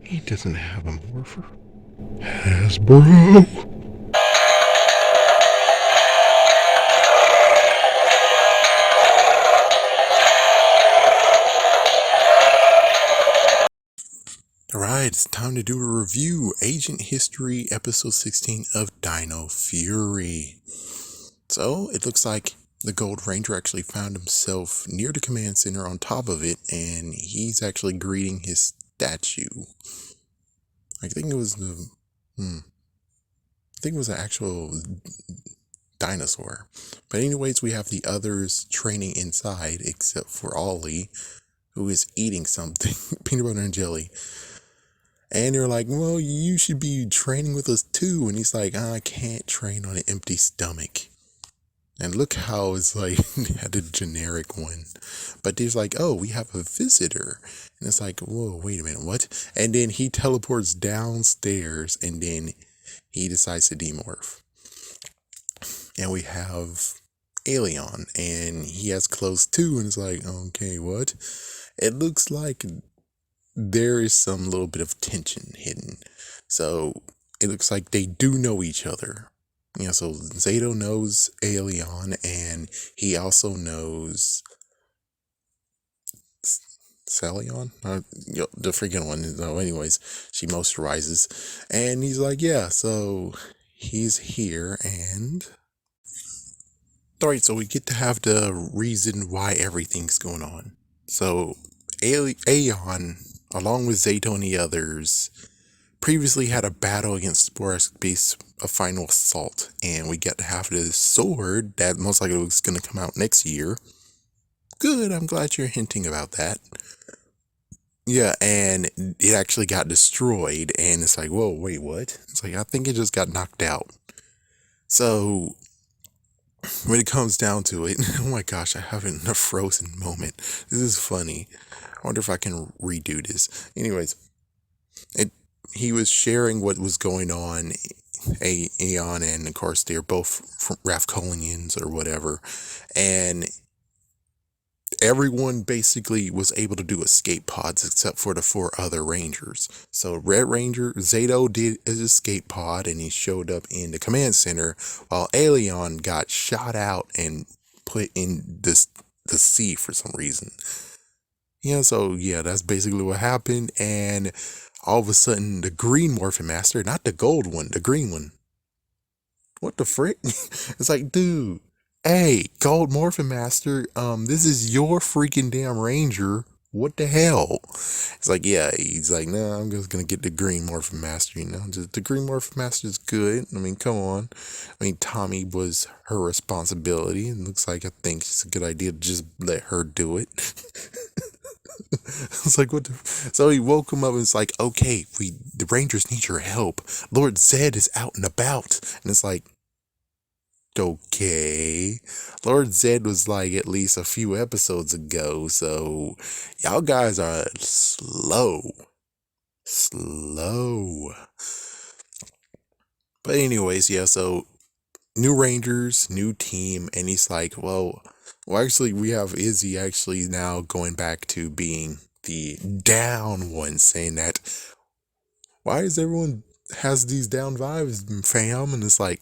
He doesn't have a morpher. Hasbro! Alright, it's time to do a review. Agent History, Episode 16 of Dino Fury. So, it looks like the Gold Ranger actually found himself near the command center on top of it, and he's actually greeting his statue. I think it was I think it was an actual dinosaur. But anyways, we have the others training inside, except for Ollie, who is eating something, peanut butter and jelly. And they're like, well, you should be training with us too. And he's like, I can't train on an empty stomach. And look how it's like, they had a generic one. But there's like, oh, we have a visitor. And it's like, whoa, wait a minute, what? And then he teleports downstairs and then he decides to demorph. And we have Aiyon, and he has clothes too. And it's like, okay, what? It looks like there is some little bit of tension hidden. So it looks like they do know each other. So Zato knows Aiyon, and he also knows Salion? The freaking one. No, anyways, she moisturizes. And he's like, yeah, so he's here, and alright, so we get to have the reason why everything's going on. So Aiyon, along with Zato and the others, previously had a battle against Sporus Beast, a final assault, and we get to have this sword that most likely was going to come out next year. Good, I'm glad you're hinting about that. Yeah, and it actually got destroyed, and it's like, whoa, wait, what? It's like, I think it just got knocked out. So when it comes down to it, oh my gosh, I have a frozen moment. This is funny. I wonder if I can redo this. Anyways, he was sharing what was going on. Aiyon, and of course they're both from Ravkolians or whatever, and everyone basically was able to do escape pods except for the 4 other rangers. So Red Ranger Zato did his escape pod and he showed up in the command center, while Aiyon got shot out and put in the sea for some reason. So that's basically what happened. And all of a sudden, the green Morphin Master, not the gold one, the green one. What the frick? It's like, dude, hey, gold Morphin Master, this is your freaking damn ranger. What the hell? It's like, he's like, no, I'm just gonna get the green Morphin Master, just the green Morphin Master is good. I mean, come on. I mean, Tommy was her responsibility. It looks like I think it's a good idea to just let her do it. It's like, what the? So he woke him up and it's like, okay, the Rangers need your help. Lord Zed is out and about. And it's like, okay. Lord Zed was like at least a few episodes ago, so y'all guys are slow. But anyways, so new Rangers, new team, and he's like, well, actually, we have Izzy actually now going back to being the down one, saying that, why is everyone has these down vibes, fam? And it's like,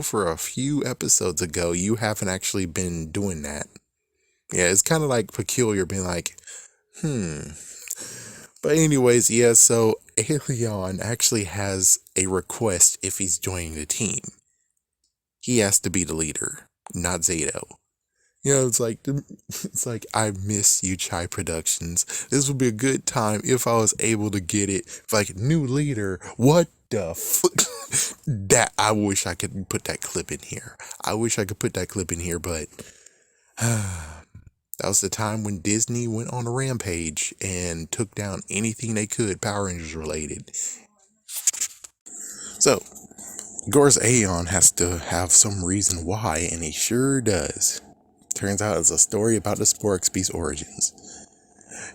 for a few episodes ago, you haven't actually been doing that. Yeah, it's kind of like peculiar being like, But anyways, so Aiyon actually has a request if he's joining the team. He has to be the leader, not Zato. It's like, I miss you, Chai Productions. This would be a good time if I was able to get it. Like, new leader, what the fuck? That, I wish I could put that clip in here. But that was the time when Disney went on a rampage and took down anything they could Power Rangers related. So, of course, Aiyon has to have some reason why, and he sure does. Turns out it's a story about the Sporix Beast origins.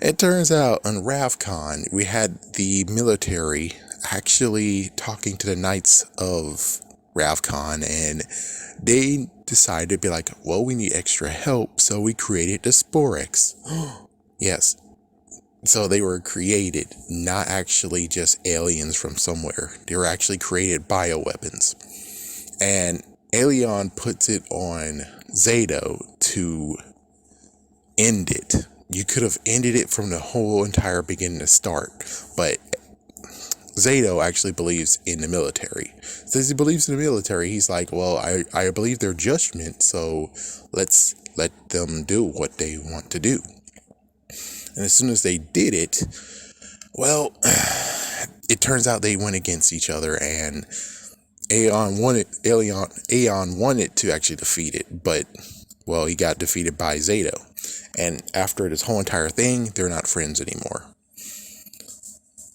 It turns out on Ravcon, we had the military actually talking to the Knights of Ravcon, and they decided to be like, well, we need extra help, so we created the Sporix. Yes, So they were created, not actually just aliens from somewhere. They were actually created bioweapons. And Aiyon puts it on Zato to end it. You could have ended it from the whole entire beginning to start, but Zato actually believes in the military. Since he believes in the military, he's like, well, I believe their judgment, so let's let them do what they want to do. And as soon as they did it, well, it turns out they went against each other, and Aiyon wanted to actually defeat it, but well, he got defeated by Zato. And after this whole entire thing, they're not friends anymore.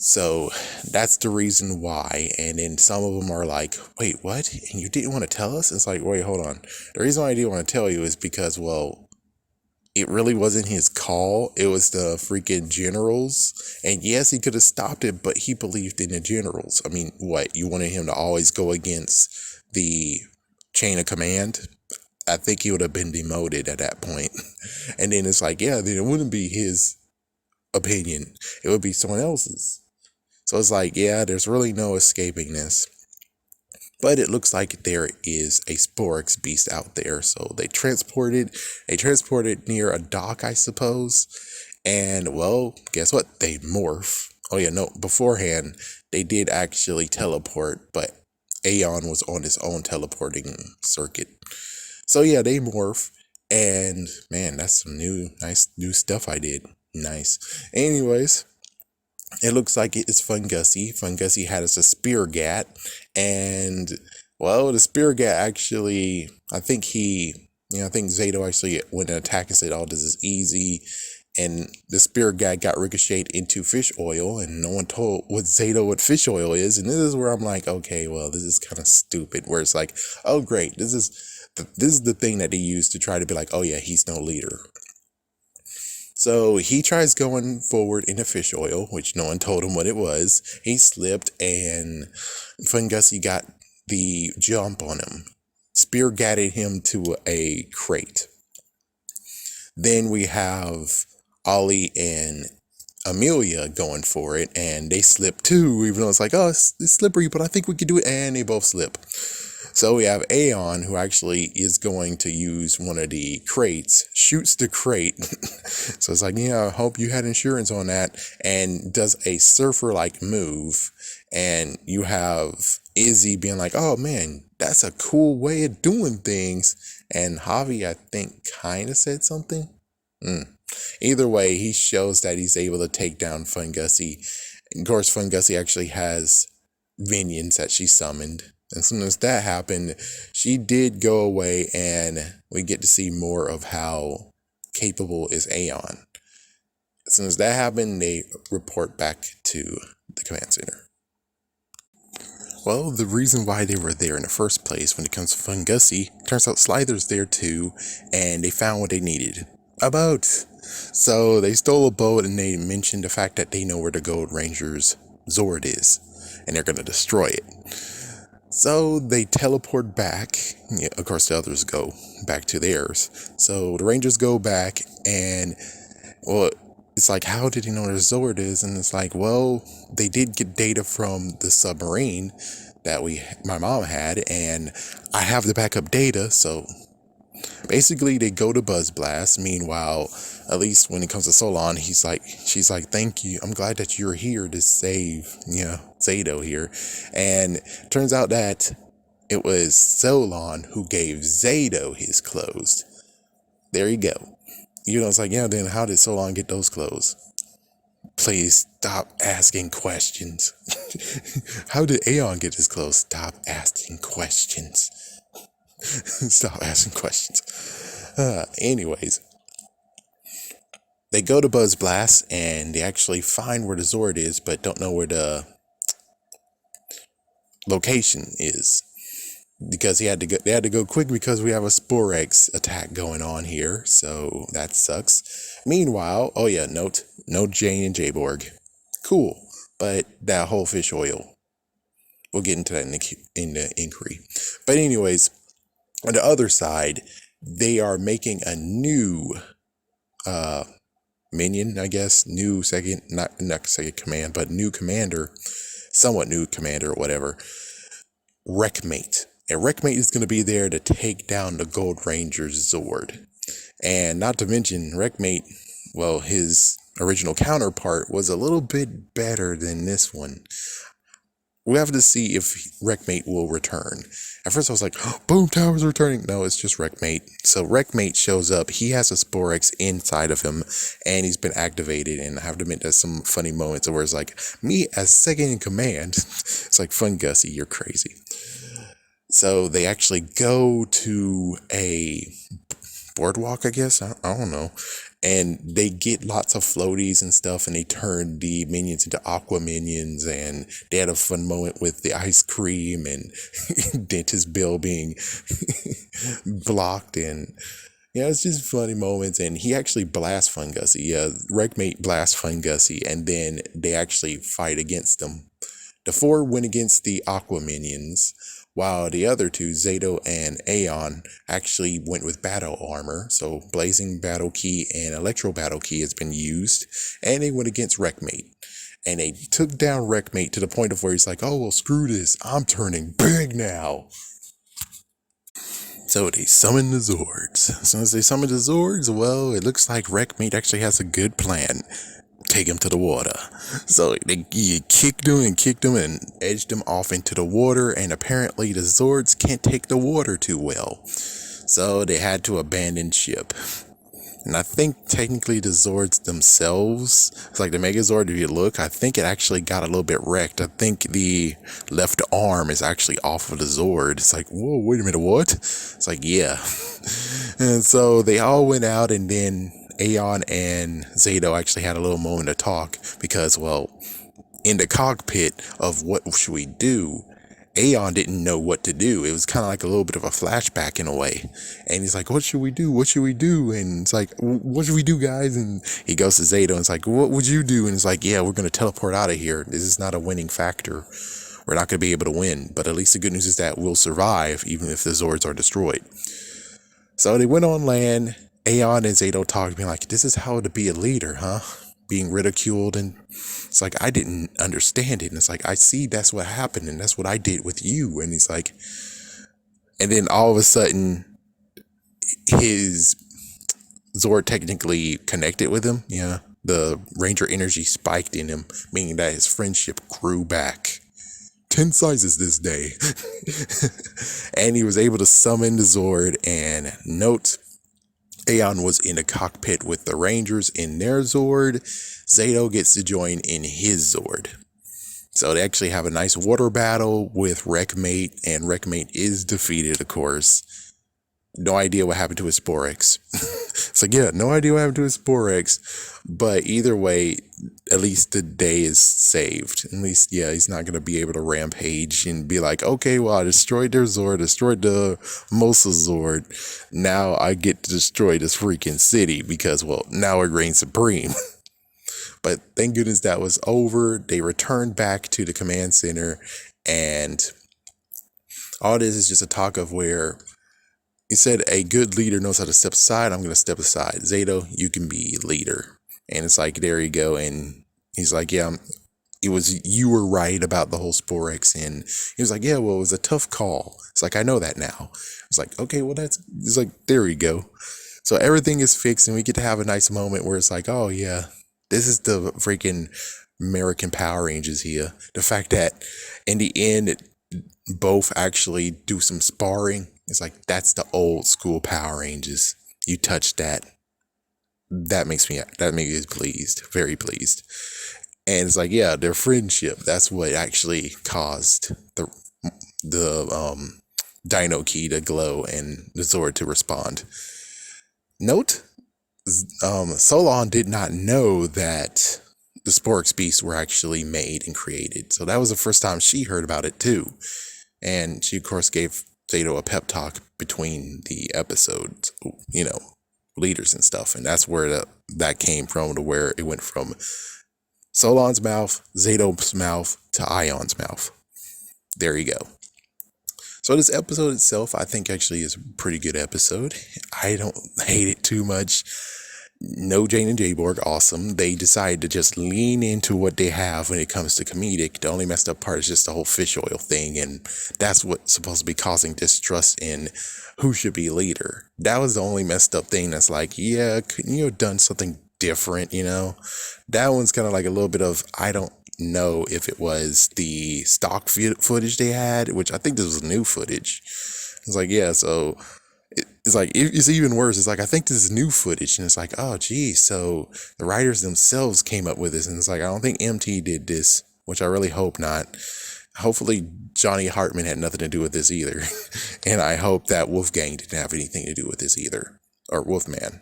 So that's the reason why. And then some of them are like, wait, what? And you didn't want to tell us? It's like, wait, hold on. The reason why I didn't want to tell you is because, well, it really wasn't his call. It was the freaking generals. And yes, he could have stopped it, but he believed in the generals. I mean, what? You wanted him to always go against the chain of command? I think he would have been demoted at that point. And then it's like, yeah, then it wouldn't be his opinion. It would be someone else's. So it's like, yeah, there's really no escaping this. But it looks like there is a Sporex beast out there. So they transported near a dock, I suppose. And well, guess what? They morph. Oh yeah, no, beforehand, they did actually teleport, but Aiyon was on his own teleporting circuit. So yeah, they morph. And man, that's some nice new stuff I did. Nice. Anyways, it looks like it's Fungussie. Fungussie had us a spear gat, and well, the spear gat actually, I think Zato actually went and attacked and said, "Oh, this is easy," and the spear gat got ricocheted into fish oil, and no one told Zato what fish oil is, and this is where I'm like, okay, well, this is kind of stupid. Where it's like, oh, great, this is the thing that they use to try to be like, oh yeah, he's no leader. So he tries going forward into fish oil, which no one told him what it was. He slipped, and Fungussie got the jump on him, spear gatted him to a crate. Then we have Ollie and Amelia going for it, and they slip too, even though it's like, oh, it's slippery, but I think we could do it, and they both slip. So we have Aiyon, who actually is going to use one of the crates, shoots the crate. So it's like, yeah, I hope you had insurance on that, and does a surfer-like move. And you have Izzy being like, oh man, that's a cool way of doing things. And Javi, I think, kind of said something. Either way, he shows that he's able to take down Fungussie. Of course, Fungussie actually has minions that she summoned. As soon as that happened, she did go away, and we get to see more of how capable is Aiyon. As soon as that happened, they report back to the command center. Well, the reason why they were there in the first place when it comes to Fungussie, turns out Slither's there too, and they found what they needed. A boat! So they stole a boat, and they mentioned the fact that they know where the Gold Ranger's Zord is, and they're going to destroy it. So they teleport back. Yeah, of course, the others go back to theirs. So the Rangers go back, and well, it's like, how did he know where Zord is? And it's like, well, they did get data from the submarine that my mom had, and I have the backup data. So basically, they go to Buzz Blast. Meanwhile, at least when it comes to Solon, she's like, thank you. I'm glad that you're here to save, Zato here. And turns out that it was Solon who gave Zato his clothes. There you go. It's like, yeah, then how did Solon get those clothes? Please stop asking questions. How did Aiyon get his clothes? Stop asking questions. Stop asking questions. Anyways, they go to Buzz Blast, and they actually find where the Zord is, but don't know where the location is, because they had to go quick because we have a Sporex attack going on here, so that sucks. Meanwhile, oh yeah, no Jane and Jayborg. Cool, but that whole fish oil, we'll get into that in the inquiry. But anyways, on the other side, they are making a new minion, I guess, new second, not second command, but new commander, somewhat new commander or whatever, Wreckmate. And Wreckmate is going to be there to take down the Gold Ranger's Zord. And not to mention, Wreckmate, well, his original counterpart was a little bit better than this one. We have to see if Wreckmate will return. At first I was like, oh, Boom Tower's returning. No, it's just Wreckmate. So Wreckmate shows up. He has a Sporex inside of him, and he's been activated. And I have to admit, there's some funny moments where it's like, me as second in command. It's like, Fun Gussie, you're crazy. So they actually go to a boardwalk, I guess. I don't know. And they get lots of floaties and stuff, and they turn the minions into aqua minions, and they had a fun moment with the ice cream and Dentist Bill being blocked, and yeah, it's just funny moments. And he actually blasts Fun Gussie. Yeah, Wreckmate blasts Fun Gussie, and then they actually fight against them. The four went against the aqua minions, while the other two, Zato and Aiyon, actually went with battle armor. So Blazing Battle Key and Electro Battle Key has been used, and they went against Wreckmate. And they took down Wreckmate to the point of where he's like, oh, well, screw this. I'm turning big now. So they summoned the Zords. As soon as they summoned the Zords, well, it looks like Wreckmate actually has a good plan. Take him to the water. So you kicked him and edged him off into the water, and apparently the Zords can't take the water too well. So they had to abandon ship. And I think technically the Zords themselves, it's like the Megazord, if you look, I think it actually got a little bit wrecked. I think the left arm is actually off of the Zord. It's like, whoa, wait a minute, what? It's like, yeah. And so they all went out, and then Aiyon and Zato actually had a little moment to talk because, well, in the cockpit of what should we do, Aiyon didn't know what to do. It was kind of like a little bit of a flashback in a way. And he's like, what should we do? What should we do? And it's like, what should we do, guys? And he goes to Zato and it's like, what would you do? And it's like, yeah, we're going to teleport out of here. This is not a winning factor. We're not going to be able to win. But at least the good news is that we'll survive even if the Zords are destroyed. So they went on land. Aiyon and Zato talked, being like, this is how to be a leader, huh? Being ridiculed, and it's like, I didn't understand it. And it's like, I see that's what happened, and that's what I did with you. And he's like, and then all of a sudden, his Zord technically connected with him. Yeah, the Ranger energy spiked in him, meaning that his friendship grew back 10 sizes this day. And he was able to summon the Zord, and note, Aiyon was in the cockpit with the Rangers in their Zord. Zato gets to join in his Zord. So they actually have a nice water battle with Wreckmate, and Wreckmate is defeated, of course. No idea what happened to his Sporex. It's like, yeah, no idea what happened to his Sporex. But either way, at least the day is saved. At least, yeah, he's not going to be able to rampage and be like, okay, well, I destroyed their Zord, destroyed the Mosa Zord. Now I get to destroy this freaking city because, well, now it reigns supreme. But thank goodness that was over. They returned back to the command center, and all this is just a talk of where he said a good leader knows how to step aside. I'm going to step aside. Zato, you can be leader. And it's like, there you go. And he's like, yeah, you were right about the whole Sporex. And he was like, yeah, well, it was a tough call. It's like, I know that now. It's like, okay, well, it's like, there you go. So everything is fixed, and we get to have a nice moment where it's like, oh yeah, this is the freaking American Power Rangers here. The fact that in the end, both actually do some sparring. It's like, that's the old school Power Rangers. You touch that. That makes me pleased. Very pleased. And it's like, yeah, their friendship. That's what actually caused the Dino key to glow and the Zord to respond. Note, Solon did not know that the Sporex beasts were actually made and created. So that was the first time she heard about it too. And she, of course, gave Zato a pep talk between the episodes, you know, leaders and stuff. And that's where that came from, to where it went from Solon's mouth, Zato's mouth, to Aiyon's mouth. There you go. So this episode itself, I think actually is a pretty good episode. I don't hate it too much. no Jane and Jayborg, awesome. They decided to just lean into what they have when it comes to comedic. The only messed up part is just the whole fish oil thing, and that's what's supposed to be causing distrust in who should be leader. That was the only messed up thing that's like, yeah, couldn't you have done something different, you know? That one's kind of like a little bit of, I don't know if it was the stock footage they had, which I think this was new footage. It's like, yeah, so it's like it's even worse. It's like I think this is new footage, and it's like, oh geez, so the writers themselves came up with this, and it's like I don't think MT did this, which I really hope not. Hopefully Johnny Hartman had nothing to do with this either, and I hope that Wolfgang didn't have anything to do with this either, or Wolfman.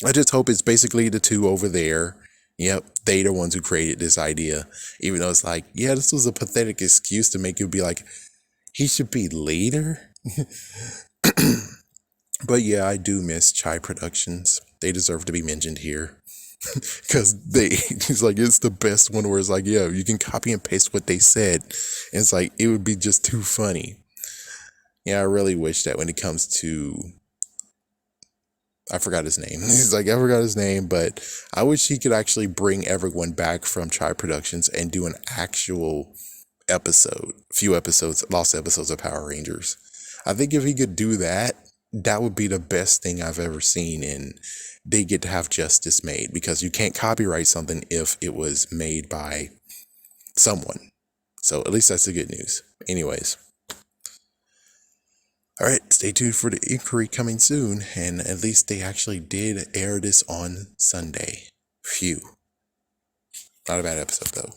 I just hope it's basically the two over there. Yep, they the ones who created this idea, even though it's like, yeah, this was a pathetic excuse to make you be like, he should be leader. But yeah, I do miss Chai Productions. They deserve to be mentioned here. Because he's like, it's the best one where it's like, yeah, you can copy and paste what they said. And it's like, it would be just too funny. Yeah, I really wish that when it comes to, I forgot his name. He's like, I forgot his name, but I wish he could actually bring everyone back from Chai Productions and do an actual episode, few episodes, lost episodes of Power Rangers. I think if he could do that, that would be the best thing I've ever seen, and they get to have justice made, because you can't copyright something if it was made by someone. So at least that's the good news. Anyways. Alright, stay tuned for the inquiry coming soon, and at least they actually did air this on Sunday. Phew. Not a bad episode though.